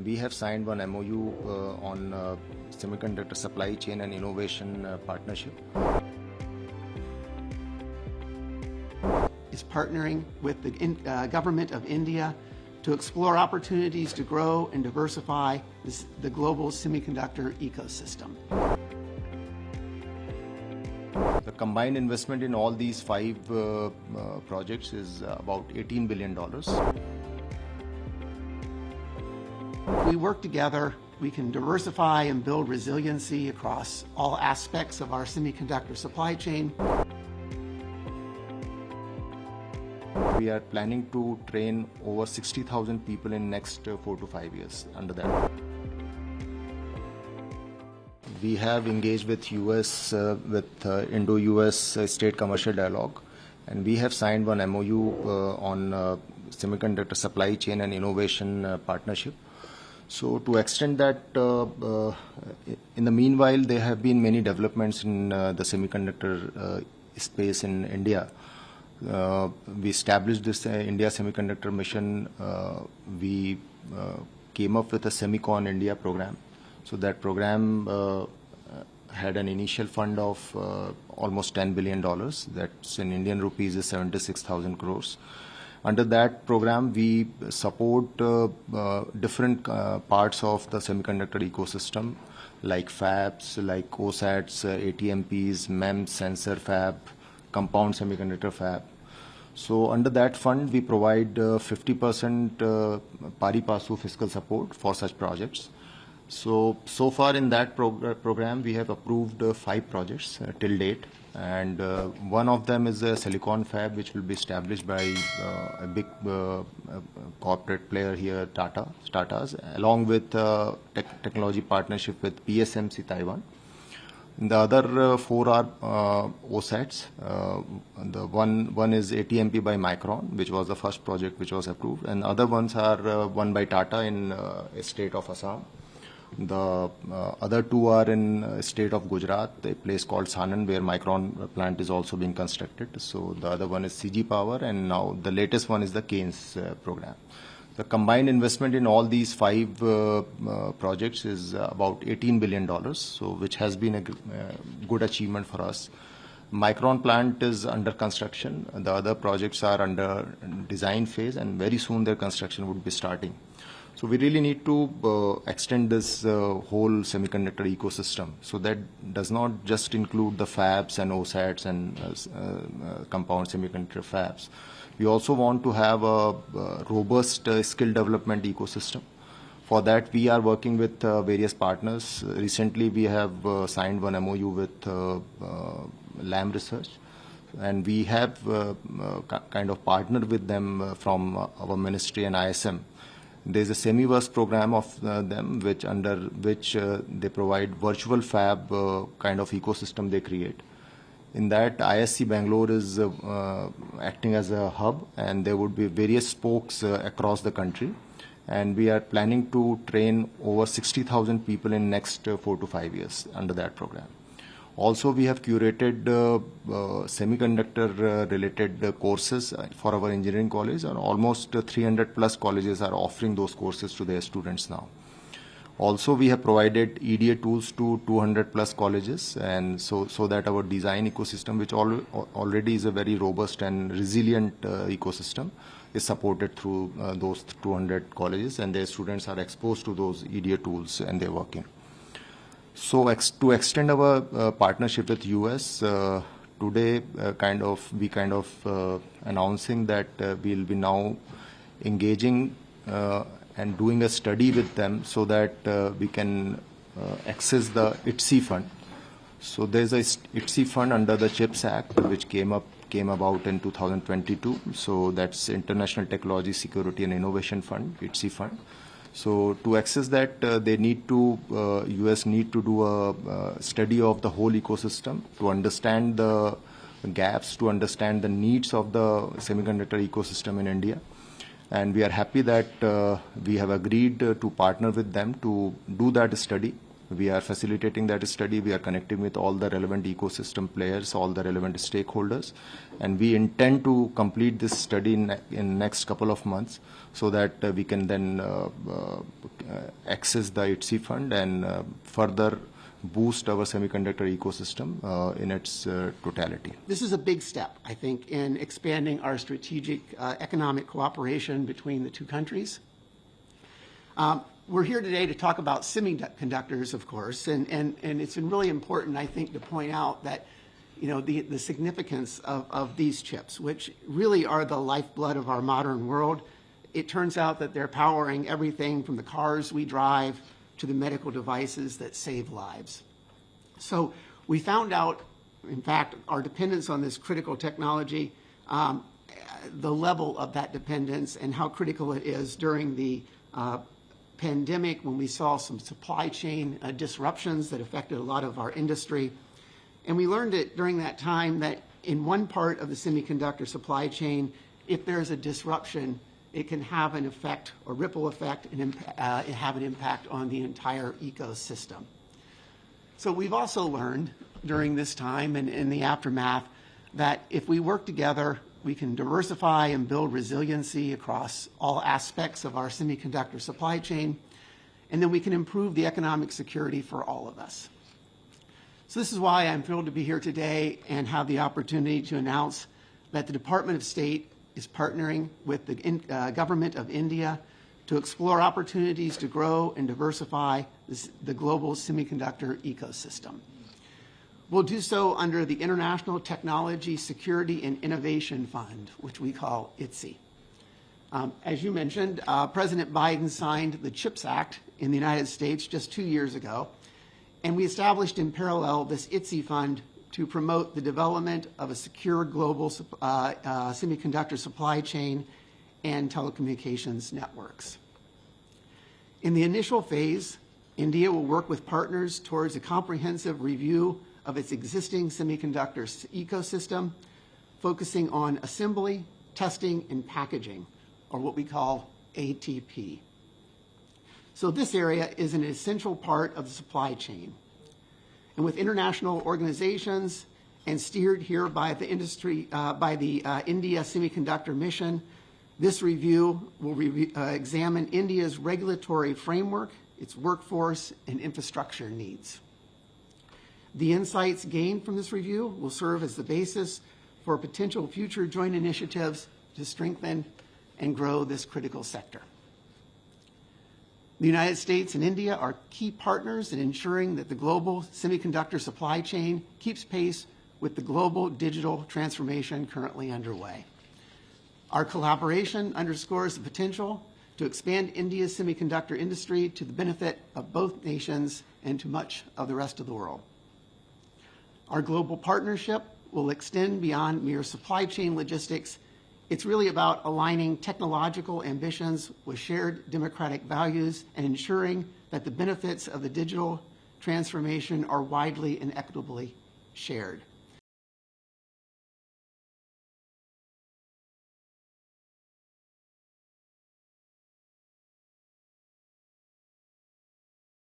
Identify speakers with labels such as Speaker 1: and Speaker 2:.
Speaker 1: We have signed one MOU on semiconductor supply chain and innovation partnership.
Speaker 2: Is partnering with the government of India to explore opportunities to grow and diversify the global semiconductor ecosystem.
Speaker 1: The combined investment in all these 5 projects is about $18 billion.
Speaker 2: If we work together, we can diversify and build resiliency across all aspects of our semiconductor supply chain.
Speaker 1: We are planning to train over 60,000 people in next 4 to 5 years under that. We have engaged with US, with Indo-US State Commercial Dialogue, and we have signed one MOU on semiconductor supply chain and innovation partnership. So to extend that, in the meanwhile, there have been many developments in the semiconductor space in India. We established this India Semiconductor Mission. We came up with a Semicon India program. So that program had an initial fund of almost $10 billion. That's in Indian rupees is 76,000 crores. Under that program, we support different parts of the semiconductor ecosystem, like fabs, like OSATs, ATMPs, MEMS, sensor fab, compound semiconductor fab. So under that fund, we provide 50% pari passu fiscal support for such projects. So far in that program, we have approved 5 projects till date, and one of them is a silicon fab which will be established by a big corporate player here, Tata's, along with technology partnership with PSMC Taiwan. The other 4 are OSATs. The one is ATMP by Micron, which was the first project which was approved, and other ones are one by Tata in state of Assam. The other 2 are in state of Gujarat, a place called Sanand, where Micron plant is also being constructed. So the other one is CG Power, and now the latest one is the Keynes program. The combined investment in all these 5 projects is about $18 billion, so which has been a good achievement for us. Micron plant is under construction. The other projects are under design phase, and very soon their construction would be starting. So we really need to extend this whole semiconductor ecosystem. So that does not just include the fabs and OSATs and compound semiconductor fabs. We also want to have a robust skill development ecosystem. For that, we are working with various partners. Recently, we have signed one MOU with Lam Research, and we have kind of partnered with them from our ministry and ISM. There's a Semiverse program of them, which under which they provide virtual fab kind of ecosystem they create. In that, ISC Bangalore is acting as a hub, and there would be various spokes across the country. And we are planning to train over 60,000 people in next 4 to 5 years under that program. Also, we have curated semiconductor-related courses for our engineering college, and almost 300 plus colleges are offering those courses to their students now. Also, we have provided EDA tools to 200 plus colleges, and so that our design ecosystem, which already is a very robust and resilient ecosystem, is supported through those 200 colleges, and their students are exposed to those EDA tools and they're working. So to extend our partnership with US, today we announcing that we'll be now engaging and doing a study with them so that we can access the ITSI fund. So there's a ITSI fund under the CHIPS Act, which came about in 2022. So that's International Technology Security and Innovation Fund, ITSI fund. So to access that, they need to, US need to do a study of the whole ecosystem to understand the gaps, to understand the needs of the semiconductor ecosystem in India. And we are happy that we have agreed to partner with them to do that study. We are facilitating that study. We are connecting with all the relevant ecosystem players, all the relevant stakeholders, and we intend to complete this study in next couple of months, so that we can then access the ITSI fund and further boost our semiconductor ecosystem in its totality.
Speaker 2: This is a big step, I think, in expanding our strategic economic cooperation between the two countries. We're here today to talk about semiconductors, of course, and it's been really important, I think, to point out that the significance of these chips, which really are the lifeblood of our modern world. It turns out that they're powering everything from the cars we drive to the medical devices that save lives. So we found out, in fact, our dependence on this critical technology, the level of that dependence and how critical it is during the pandemic when we saw some supply chain disruptions that affected a lot of our industry. And we learned it during that time that in one part of the semiconductor supply chain, if there's a disruption, it can have an effect, a ripple effect, and have an impact on the entire ecosystem. So we've also learned during this time and in the aftermath that if we work together, we can diversify and build resiliency across all aspects of our semiconductor supply chain, and then we can improve the economic security for all of us. So this is why I'm thrilled to be here today and have the opportunity to announce that the Department of State is partnering with the government of India to explore opportunities to grow and diversify the global semiconductor ecosystem. We'll do so under the International Technology Security and Innovation Fund, which we call ITSI. As you mentioned, President Biden signed the CHIPS Act in the United States just 2 years ago, and we established in parallel this ITSI fund to promote the development of a secure global semiconductor supply chain and telecommunications networks. In the initial phase, India will work with partners towards a comprehensive review of its existing semiconductor ecosystem, focusing on assembly, testing, and packaging, or what we call ATP. So this area is an essential part of the supply chain. And with international organizations and steered here by the India Semiconductor Mission, this review will examine India's regulatory framework, its workforce, and infrastructure needs. The insights gained from this review will serve as the basis for potential future joint initiatives to strengthen and grow this critical sector. The United States and India are key partners in ensuring that the global semiconductor supply chain keeps pace with the global digital transformation currently underway. Our collaboration underscores the potential to expand India's semiconductor industry to the benefit of both nations and to much of the rest of the world. Our global partnership will extend beyond mere supply chain logistics. It's really about aligning technological ambitions with shared democratic values and ensuring that the benefits of the digital transformation are widely and equitably shared.